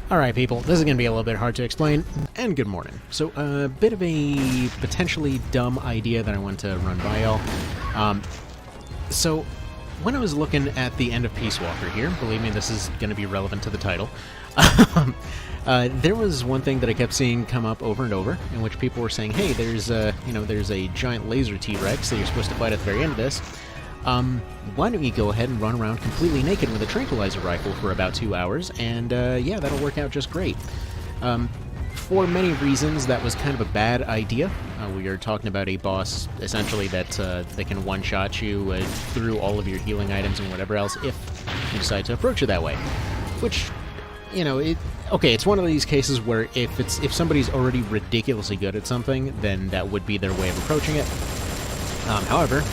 Alright people, this is going to be a little bit hard to explain, and good morning. So, a bit of a potentially dumb idea that I want to run by y'all. So, when I was looking at the end of Peace Walker here, believe me, this is going to be relevant to the title, there was one thing that I kept seeing come up over and over, in which people were saying, hey, there's a giant laser T-Rex that you're supposed to fight at the very end of this. Why don't you go ahead and run around completely naked with a tranquilizer rifle for about 2 hours, and yeah, that'll work out just great. For many reasons, that was kind of a bad idea. We are talking about a boss, essentially, that can one-shot you through all of your healing items and whatever else, if you decide to approach it that way. Which, you know, it's one of these cases where if somebody's already ridiculously good at something, then that would be their way of approaching it. However,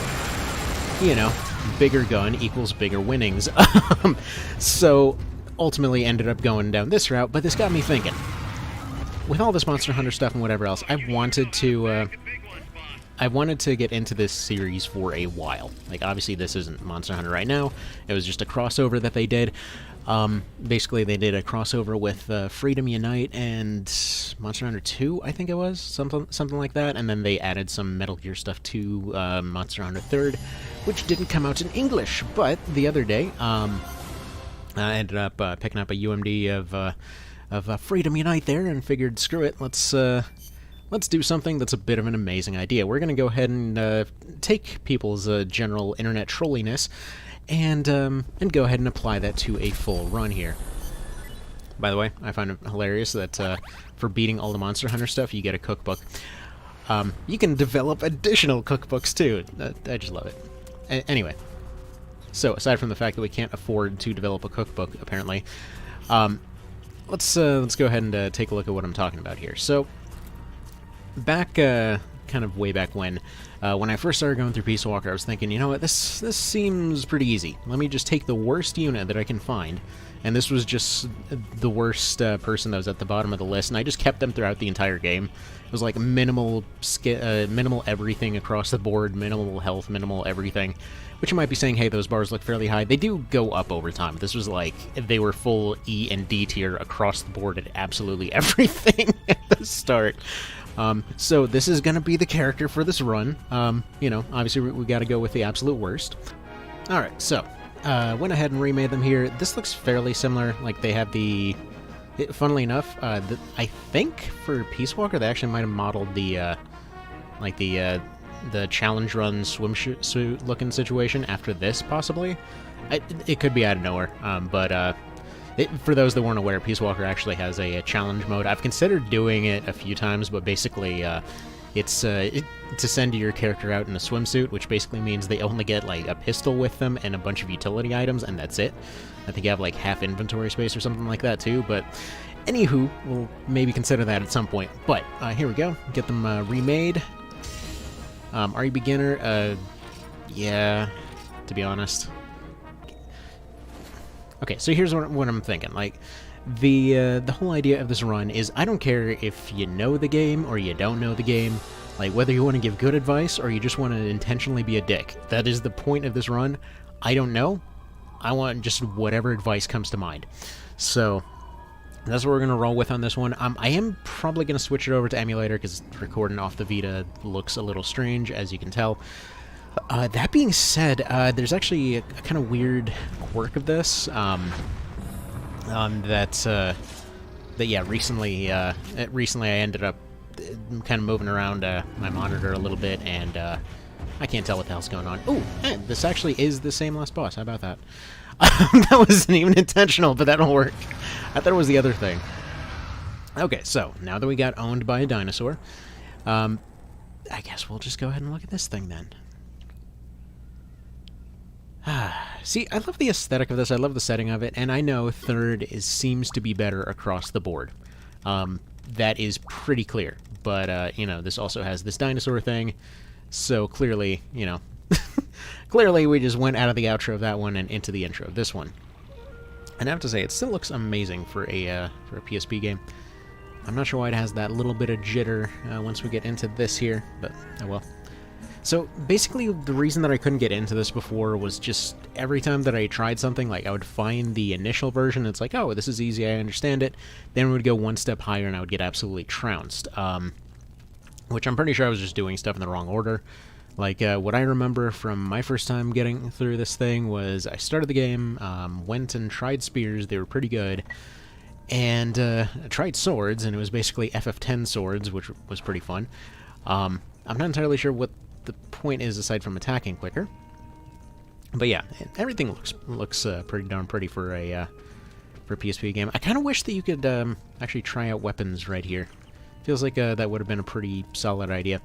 you know, bigger gun equals bigger winnings. So, ultimately ended up going down this route, but this got me thinking. With all this Monster Hunter stuff and whatever else, I wanted to get into this series for a while. Like, obviously this isn't Monster Hunter right now, it was just a crossover that they did. Basically, they did a crossover with Freedom Unite and Monster Hunter 2, I think it was, something like that, and then they added some Metal Gear stuff to Monster Hunter 3rd, which didn't come out in English, but the other day, I ended up picking up a UMD of Freedom Unite there, and figured, screw it, let's do something that's a bit of an amazing idea. We're going to go ahead and take people's general internet trolliness and go ahead and apply that to a full run here. By the way, I find it hilarious that for beating all the Monster Hunter stuff, you get a cookbook. You can develop additional cookbooks too. I just love it. Anyway, so aside from the fact that we can't afford to develop a cookbook, apparently, let's go ahead and take a look at what I'm talking about here. So, back kind of way back when I first started going through Peace Walker, I was thinking, you know what, this seems pretty easy. Let me just take the worst unit that I can find, and this was just the worst person that was at the bottom of the list, and I just kept them throughout the entire game. It was like minimal everything across the board, minimal health, minimal everything. Which you might be saying, hey, those bars look fairly high. They do go up over time. This was like, they were full E and D tier across the board at absolutely everything at the start. So this is going to be the character for this run. You know, obviously we got to go with the absolute worst. Alright, so, went ahead and remade them here. This looks fairly similar. Like, they have the... Funnily enough, I think for Peace Walker, they actually might have modeled the challenge run swimsuit looking situation after this, possibly. It could be out of nowhere, but for those that weren't aware, Peace Walker actually has a challenge mode. I've considered doing it a few times, but basically it's to send your character out in a swimsuit, which basically means they only get like a pistol with them and a bunch of utility items, and that's it. I think you have like half inventory space or something like that too, but anywho, we'll maybe consider that at some point. But here we go, get them remade. Are you beginner? Yeah, to be honest. Okay, so here's what I'm thinking. Like, the whole idea of this run is, I don't care if you know the game or you don't know the game, like whether you want to give good advice or you just want to intentionally be a dick. That is the point of this run. I don't know. I want just whatever advice comes to mind. So that's what we're going to roll with on this one. I am probably going to switch it over to emulator because recording off the Vita looks a little strange, as you can tell. That being said, there's actually a kind of weird quirk of this that yeah, recently I ended up kind of moving around my monitor a little bit, and I can't tell what the hell's going on. Oh, hey, this actually is the same last boss. How about that? That wasn't even intentional, but that'll work. I thought it was the other thing. Okay, so now that we got owned by a dinosaur, I guess we'll just go ahead and look at this thing then. See, I love the aesthetic of this, I love the setting of it, and I know third seems to be better across the board. That is pretty clear, but, you know, this also has this dinosaur thing, so clearly, you know, clearly we just went out of the outro of that one and into the intro of this one. And I have to say, it still looks amazing for a PSP game. I'm not sure why it has that little bit of jitter once we get into this here, but oh well. So basically, the reason that I couldn't get into this before was just every time that I tried something, like I would find the initial version, it's like, oh, this is easy, I understand it. Then we would go one step higher and I would get absolutely trounced. Which I'm pretty sure I was just doing stuff in the wrong order. Like, what I remember from my first time getting through this thing was I started the game, went and tried spears, they were pretty good, and I tried swords, and it was basically FF10 swords, which was pretty fun. I'm not entirely sure what the point is aside from attacking quicker. But yeah, everything looks pretty darn pretty for a PSP game. I kind of wish that you could actually try out weapons right here. Feels like that would have been a pretty solid idea.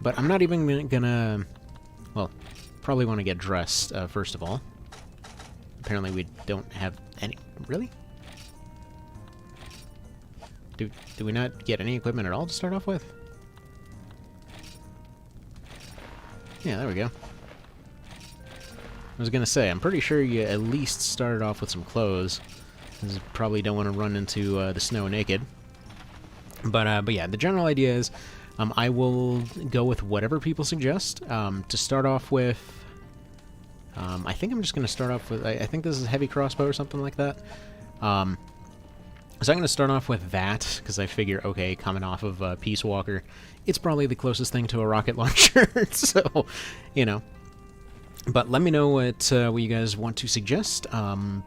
But I'm not even gonna... Well, probably want to get dressed, first of all. Apparently we don't have any... Really? Do we not get any equipment at all to start off with? Yeah, there we go. I was gonna say, I'm pretty sure you at least started off with some clothes. Because you probably don't want to run into the snow naked. But yeah, the general idea is I will go with whatever people suggest. To start off with, I think I'm just going to start off with, I think this is heavy crossbow or something like that. So I'm going to start off with that, because I figure, okay, coming off of Peace Walker, it's probably the closest thing to a rocket launcher, so, you know. But let me know what you guys want to suggest.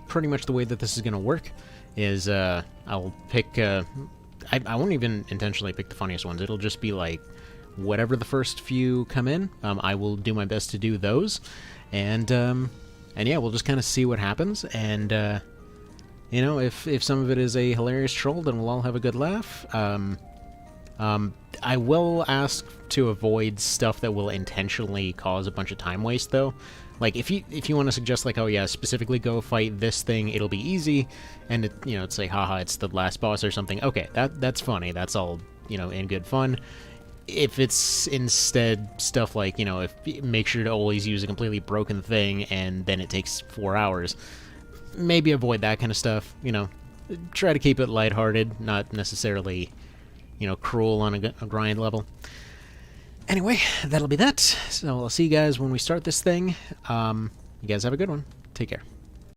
Pretty much the way that this is going to work is I'll pick... I won't even intentionally pick the funniest ones. It'll just be like whatever the first few come in. I will do my best to do those, and yeah, we'll just kind of see what happens. And you know, if some of it is a hilarious troll, then we'll all have a good laugh. I will ask to avoid stuff that will intentionally cause a bunch of time waste, though. Like, if you want to suggest, like, oh yeah, specifically go fight this thing, it'll be easy, and it, you know, it's like, haha, it's the last boss or something. Okay, that's funny. That's all, you know, in good fun. If it's instead stuff like, you know, make sure to always use a completely broken thing, and then it takes 4 hours, maybe avoid that kind of stuff. You know, try to keep it lighthearted, not necessarily, you know, cruel on a grind level. Anyway, that'll be that. So I'll see you guys when we start this thing. You guys have a good one. Take care.